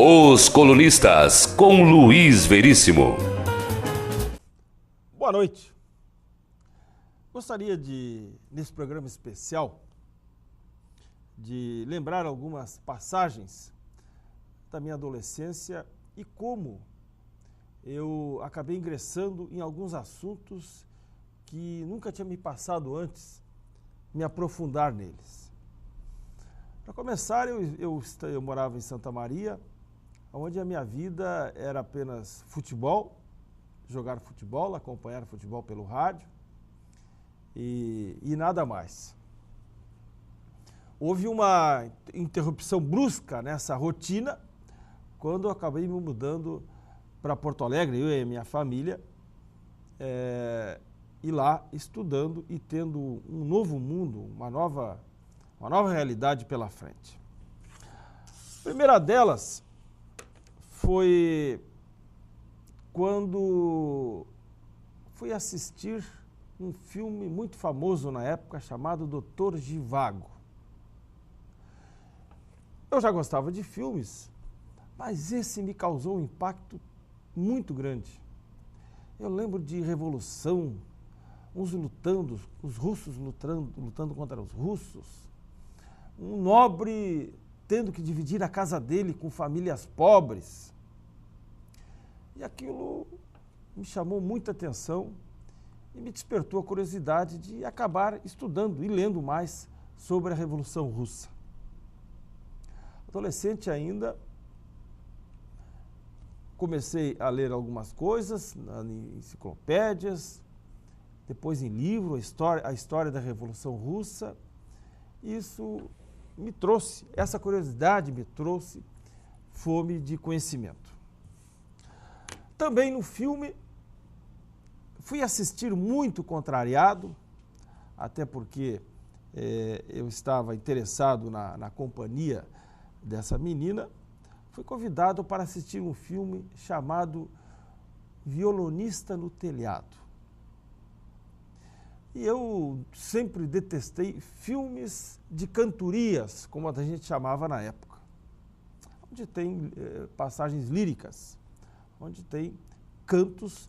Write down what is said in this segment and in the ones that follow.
Os Colunistas, com Luiz Veríssimo. Boa noite. Gostaria nesse programa especial, de lembrar algumas passagens da minha adolescência e como eu acabei ingressando em alguns assuntos que nunca tinha me passado antes, me aprofundar neles. Para começar, eu morava em Santa Maria, onde a minha vida era apenas futebol, jogar futebol, acompanhar futebol pelo rádio e nada mais. Houve uma interrupção brusca nessa rotina quando eu acabei me mudando para Porto Alegre, eu e a minha família, e lá estudando e tendo um novo mundo, uma nova realidade pela frente. A primeira delas foi quando fui assistir um filme muito famoso na época chamado Dr. Zhivago. Eu já gostava de filmes, mas esse me causou um impacto muito grande. Eu lembro de revolução, uns lutando, os russos lutando contra os russos, um nobre tendo que dividir a casa dele com famílias pobres. E aquilo me chamou muita atenção e me despertou a curiosidade de acabar estudando e lendo mais sobre a Revolução Russa. Adolescente ainda, comecei a ler algumas coisas em enciclopédias, depois em livro, a história da Revolução Russa. Isso me trouxe, essa curiosidade me trouxe fome de conhecimento. Também no filme, fui assistir muito contrariado, até porque eu estava interessado na companhia dessa menina. Fui convidado para assistir um filme chamado Violonista no Telhado. E eu sempre detestei filmes de cantorias, como a gente chamava na época, onde tem passagens líricas, onde tem cantos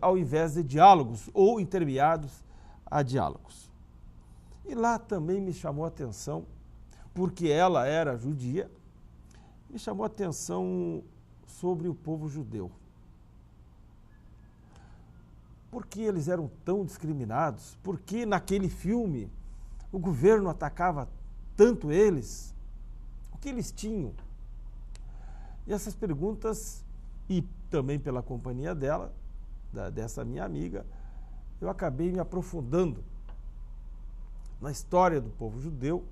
ao invés de diálogos ou intermeados a diálogos. E lá também me chamou a atenção, porque ela era judia, me chamou a atenção sobre o povo judeu. Por que eles eram tão discriminados? Por que naquele filme o governo atacava tanto eles? O que eles tinham? E essas perguntas, e também pela companhia dela, dessa minha amiga, eu acabei me aprofundando na história do povo judeu,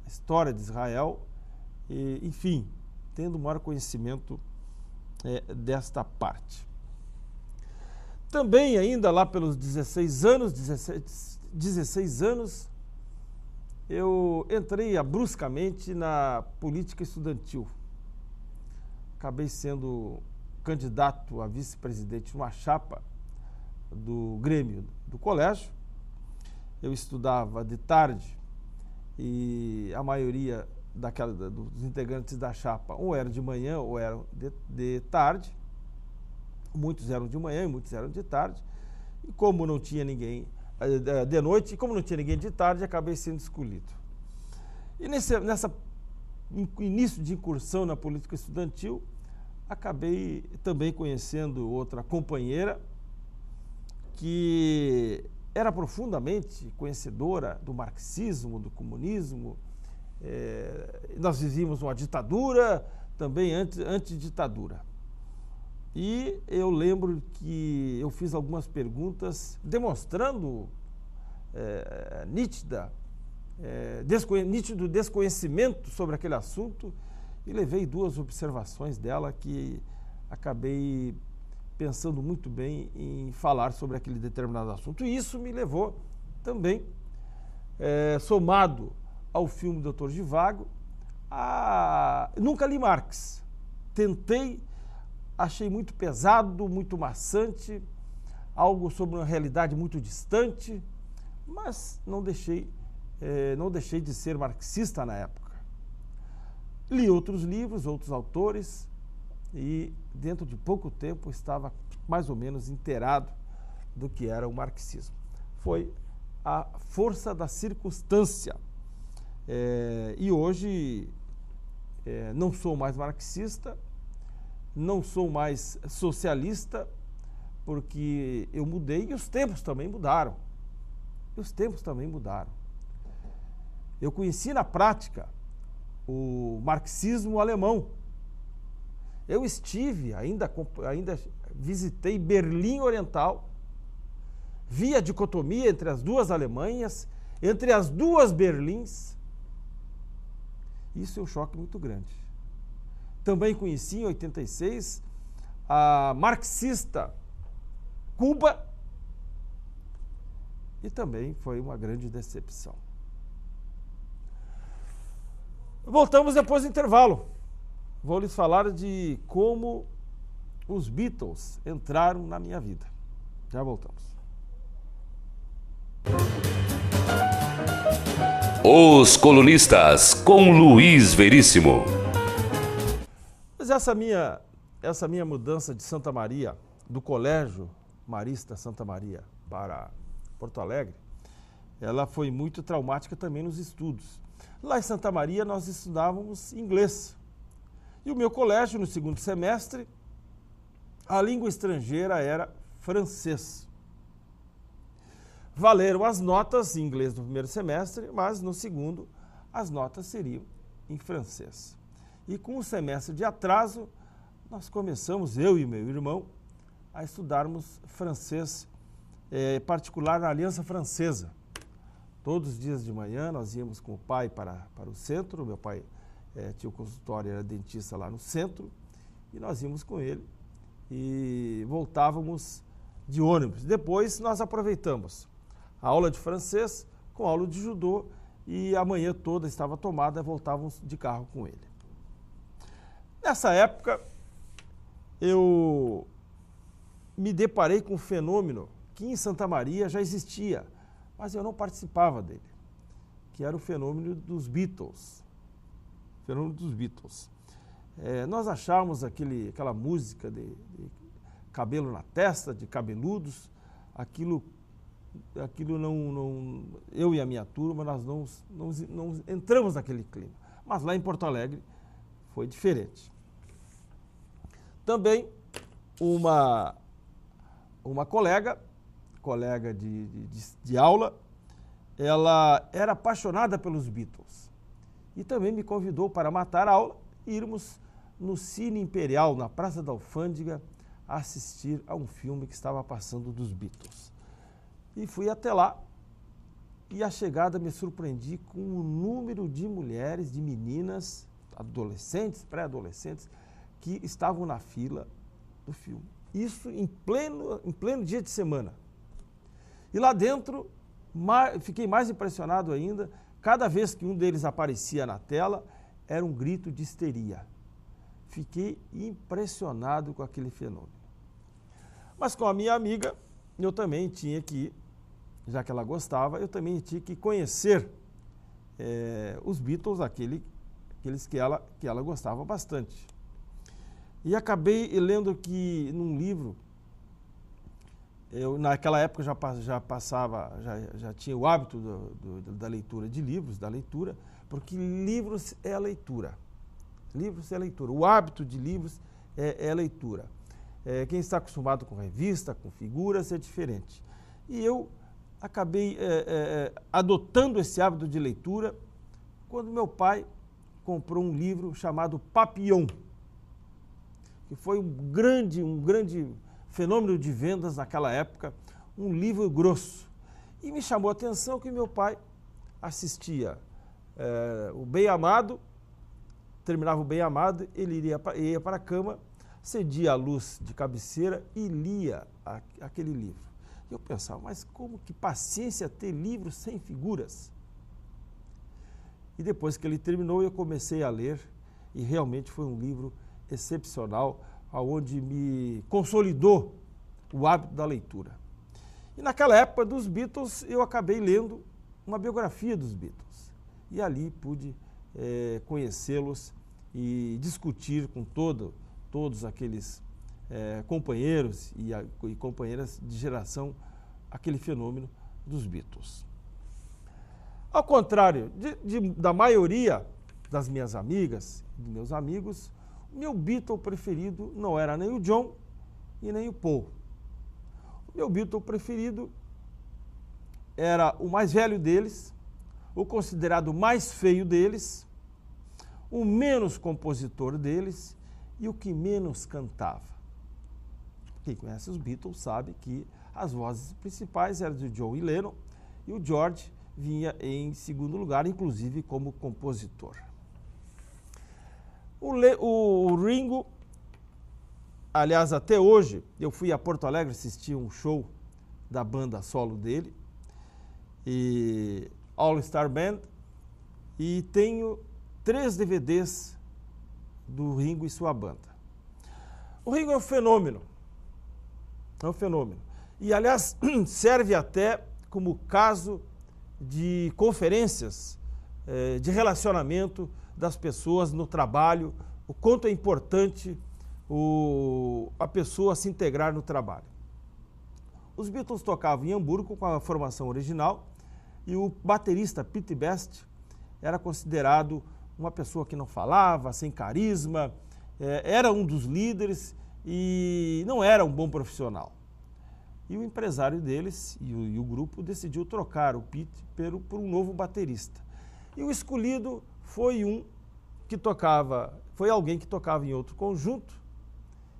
na história de Israel, e, enfim, tendo o maior conhecimento desta parte. Também, ainda lá pelos 16 anos, eu entrei bruscamente na política estudantil. Acabei sendo candidato a vice-presidente numa chapa do Grêmio do colégio. Eu estudava de tarde e a maioria dos integrantes da chapa ou eram de manhã ou eram de tarde. Muitos eram de manhã e muitos eram de tarde. E como não tinha ninguém de noite, e como não tinha ninguém de tarde, acabei sendo escolhido. E nessa início de incursão na política estudantil, acabei também conhecendo outra companheira que era profundamente conhecedora do marxismo, do comunismo. Nós vivíamos uma ditadura, também antiditadura. E eu lembro que eu fiz algumas perguntas demonstrando nítido desconhecimento sobre aquele assunto e levei duas observações dela que acabei pensando muito bem em falar sobre aquele determinado assunto. E isso me levou também, somado ao filme Dr. Zhivago, nunca li Marx. Achei muito pesado, muito maçante, algo sobre uma realidade muito distante, mas não deixei de ser marxista na época. li outros livros, outros autores, e dentro de pouco tempo estava mais ou menos inteirado do que era o marxismo. Foi a força da circunstância. E hoje não sou mais marxista, não sou mais socialista, porque eu mudei e os tempos também mudaram. Eu conheci na prática o marxismo alemão. Eu estive, ainda visitei Berlim Oriental, vi a dicotomia entre as duas Alemanhas, entre as duas Berlins. Isso é um choque muito grande. Também conheci em 86 a marxista Cuba e também foi uma grande decepção. Voltamos depois do intervalo. Vou lhes falar de como os Beatles entraram na minha vida. Já voltamos. Os Colunistas, com Luiz Veríssimo. Mas essa minha mudança de Santa Maria, do Colégio Marista Santa Maria para Porto Alegre, ela foi muito traumática também nos estudos. Lá em Santa Maria nós estudávamos inglês. E o meu colégio, no segundo semestre, a língua estrangeira era francês. Valeram as notas em inglês no primeiro semestre, mas no segundo as notas seriam em francês. E com um semestre de atraso, nós começamos, eu e meu irmão, a estudarmos francês particular na Aliança Francesa. Todos os dias de manhã nós íamos com o pai para o centro, meu pai tinha o consultório, era dentista lá no centro, e nós íamos com ele e voltávamos de ônibus. Depois nós aproveitamos a aula de francês com a aula de judô e a manhã toda estava tomada e voltávamos de carro com ele. Nessa época, eu me deparei com um fenômeno que em Santa Maria já existia, mas eu não participava dele, que era o fenômeno dos Beatles. Nós achávamos aquela música de cabelo na testa, de cabeludos, aquilo não, eu e a minha turma, nós não entramos naquele clima. Mas lá em Porto Alegre foi diferente. Também uma colega de aula, ela era apaixonada pelos Beatles e também me convidou para matar a aula e irmos no Cine Imperial, na Praça da Alfândega, assistir a um filme que estava passando dos Beatles. E fui até lá e à chegada me surpreendi com o número de mulheres, de meninas, adolescentes, pré-adolescentes, que estavam na fila do filme. Isso em pleno dia de semana. E lá dentro, fiquei mais impressionado ainda, cada vez que um deles aparecia na tela, era um grito de histeria. Fiquei impressionado com aquele fenômeno. Mas com a minha amiga, eu também tinha que, já que ela gostava, eu também tinha que conhecer os Beatles, aqueles que ela gostava bastante. E acabei lendo que num livro, eu naquela época já tinha o hábito da leitura de livros, porque livros é a leitura. Livros é a leitura. O hábito de livros é a leitura. Quem está acostumado com revista, com figuras, é diferente. E eu acabei adotando esse hábito de leitura quando meu pai comprou um livro chamado Papillon, que foi um grande fenômeno de vendas naquela época, um livro grosso. E me chamou a atenção que meu pai assistia o Bem Amado, terminava o Bem Amado, ele ia para a cama, acendia a luz de cabeceira e lia aquele livro. E eu pensava, mas como que paciência ter livros sem figuras? E depois que ele terminou, eu comecei a ler e realmente foi um livro excepcional, onde me consolidou o hábito da leitura. E naquela época dos Beatles, eu acabei lendo uma biografia dos Beatles. E ali pude conhecê-los e discutir com todos aqueles companheiros e companheiras de geração aquele fenômeno dos Beatles. Ao contrário da maioria das minhas amigas e dos meus amigos, o meu Beatle preferido não era nem o John e nem o Paul. O meu Beatle preferido era o mais velho deles, o considerado mais feio deles, o menos compositor deles e o que menos cantava. Quem conhece os Beatles sabe que as vozes principais eram de John e Lennon e o George vinha em segundo lugar, inclusive como compositor. O Ringo, aliás, até hoje, eu fui a Porto Alegre assistir um show da banda solo dele, e All Star Band, e tenho 3 DVDs do Ringo e sua banda. O Ringo é um fenômeno. E, aliás, serve até como caso de conferências de relacionamento das pessoas no trabalho, o quanto é importante a pessoa se integrar no trabalho. Os Beatles tocavam em Hamburgo com a formação original e o baterista Pete Best era considerado uma pessoa que não falava, sem carisma, era um dos líderes e não era um bom profissional. E o empresário deles e o grupo decidiu trocar o Pete por um novo baterista. E o escolhido foi alguém que tocava em outro conjunto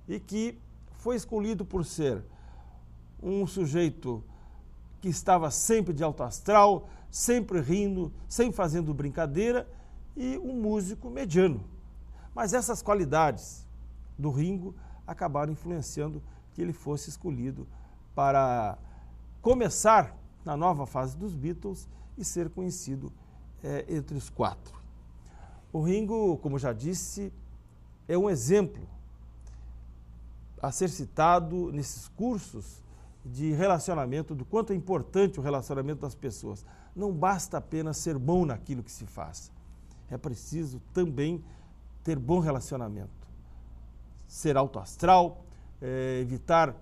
e que foi escolhido por ser um sujeito que estava sempre de alto astral, sempre rindo, sempre fazendo brincadeira e um músico mediano. Mas essas qualidades do Ringo acabaram influenciando que ele fosse escolhido para começar na nova fase dos Beatles e ser conhecido entre os 4. O Ringo, como já disse, é um exemplo a ser citado nesses cursos de relacionamento, do quanto é importante o relacionamento das pessoas. Não basta apenas ser bom naquilo que se faz. É preciso também ter bom relacionamento. Ser autoastral, evitar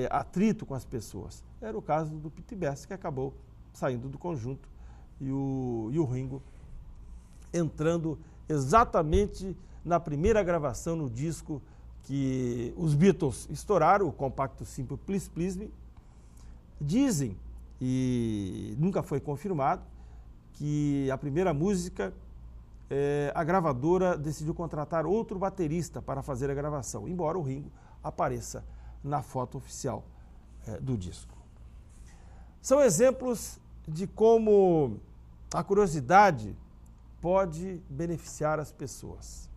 atrito com as pessoas. Era o caso do Pete Best, que acabou saindo do conjunto, e o Ringo entrando exatamente na primeira gravação no disco que os Beatles estouraram, o compacto Simple Please Please Me. Dizem, e nunca foi confirmado, que a primeira música, a gravadora decidiu contratar outro baterista para fazer a gravação, embora o Ringo apareça na foto oficial do disco. São exemplos de como a curiosidade pode beneficiar as pessoas.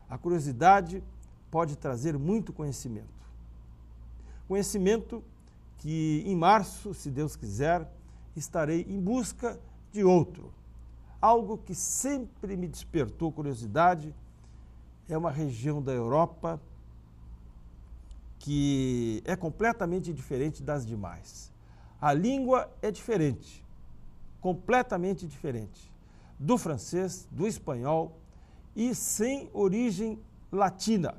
A curiosidade pode trazer muito conhecimento. Conhecimento que em março, se Deus quiser, estarei em busca de outro. Algo que sempre me despertou curiosidade é uma região da Europa que é completamente diferente das demais. A língua é diferente, completamente diferente, do francês, do espanhol e sem origem latina.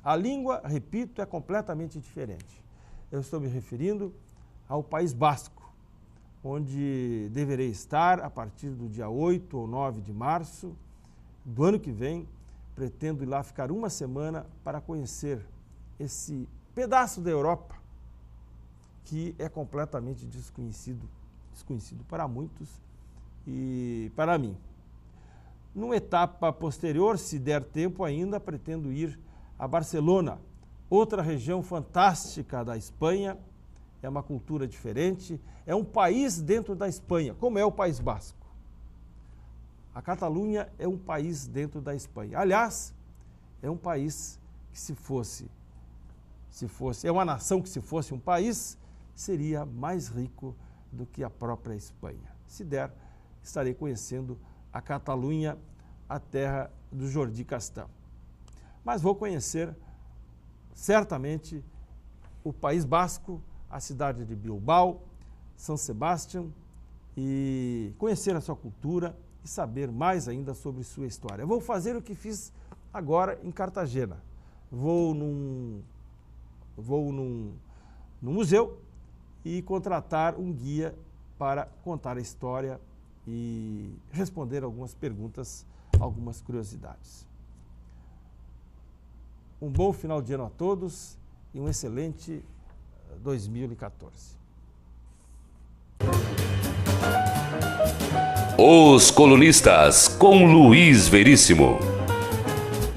A língua, repito, é completamente diferente. Eu estou me referindo ao País Basco, onde deverei estar a partir do dia 8 ou 9 de março do ano que vem. Pretendo ir lá ficar uma semana para conhecer esse pedaço da Europa que é completamente desconhecido para muitos e para mim. Numa etapa posterior, se der tempo ainda, pretendo ir a Barcelona, outra região fantástica da Espanha. É uma cultura diferente, é um país dentro da Espanha, como é o País Basco. A Catalunha é um país dentro da Espanha. Aliás, é um país que é uma nação que, se fosse um país, seria mais rico do que a própria Espanha. Se der, estarei conhecendo a Catalunha, a terra do Jordi Castan. Mas vou conhecer certamente o País Basco, a cidade de Bilbao, São Sebastião, e conhecer a sua cultura e saber mais ainda sobre sua história. Vou fazer o que fiz agora em Cartagena. Vou num museu e contratar um guia para contar a história e responder algumas perguntas, algumas curiosidades. Um bom final de ano a todos e um excelente 2014. Os Colunistas, com Luiz Veríssimo.